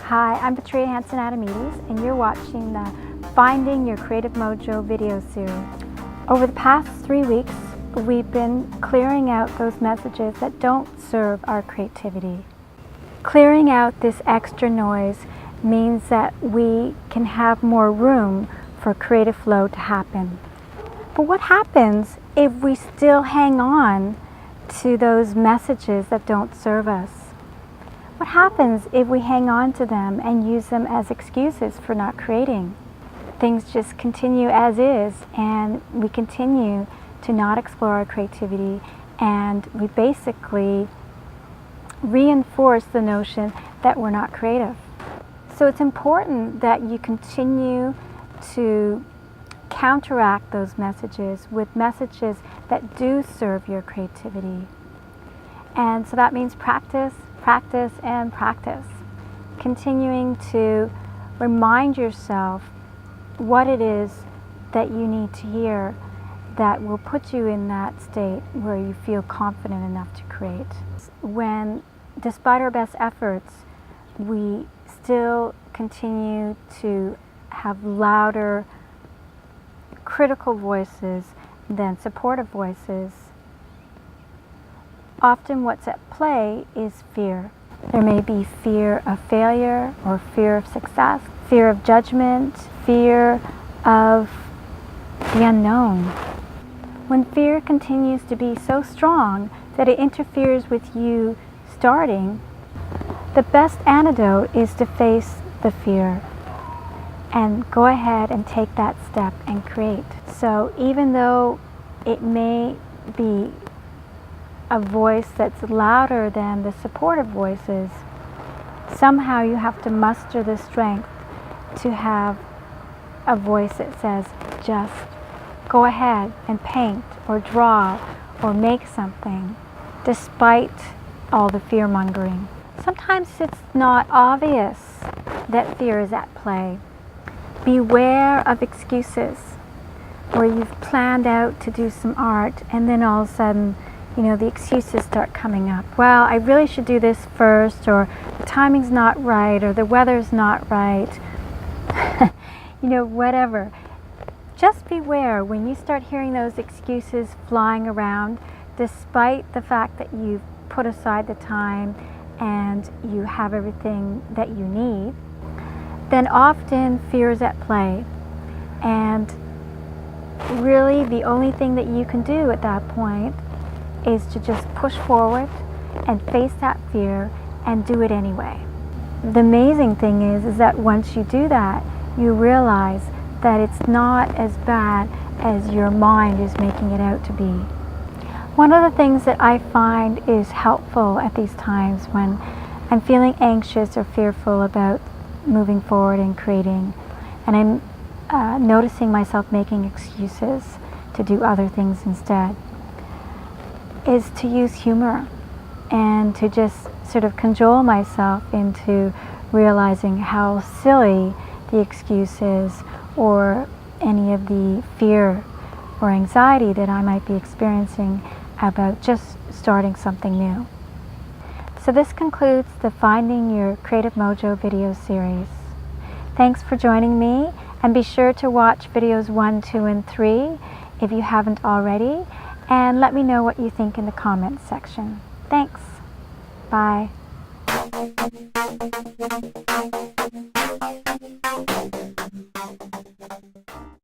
Hi, I'm Petrea Hansen-Adamidis, and you're watching the Finding Your Creative Mojo video series. Over the past 3 weeks, we've been clearing out those messages that don't serve our creativity. Clearing out this extra noise means that we can have more room for creative flow to happen. But what happens if we still hang on to those messages that don't serve us? What happens if we hang on to them and use them as excuses for not creating? Things just continue as is, and we continue to not explore our creativity, and we basically reinforce the notion that we're not creative. So it's important that you continue to counteract those messages with messages that do serve your creativity. And so that means practice, practice, and practice. Continuing to remind yourself what it is that you need to hear that will put you in that state where you feel confident enough to create. When, despite our best efforts, we still continue to have louder critical voices than supportive voices, often what's at play is fear. There may be fear of failure or fear of success, fear of judgment, fear of the unknown. When fear continues to be so strong that it interferes with you starting, the best antidote is to face the fear and go ahead and take that step and create. So even though it may be a voice that's louder than the supportive voices, somehow you have to muster the strength to have a voice that says, just go ahead and paint or draw or make something, despite all the fear-mongering. Sometimes it's not obvious that fear is at play. Beware of excuses where you've planned out to do some art and then all of a sudden, the excuses start coming up. Well, I really should do this first, or the timing's not right, or the weather's not right. Whatever. Just beware when you start hearing those excuses flying around, despite the fact that you've put aside the time and you have everything that you need, then often fear is at play. And really the only thing that you can do at that point is to just push forward and face that fear and do it anyway. The amazing thing is that once you do that, you realize that it's not as bad as your mind is making it out to be. One of the things that I find is helpful at these times when I'm feeling anxious or fearful about moving forward and creating, and I'm noticing myself making excuses to do other things instead, is to use humor and to just sort of cajole myself into realizing how silly the excuse is, or any of the fear or anxiety that I might be experiencing about just starting something new. So this concludes the Finding Your Creative Mojo video series. Thanks for joining me, and be sure to watch videos 1, 2, and 3 if you haven't already, and let me know what you think in the comments section. Thanks. Bye.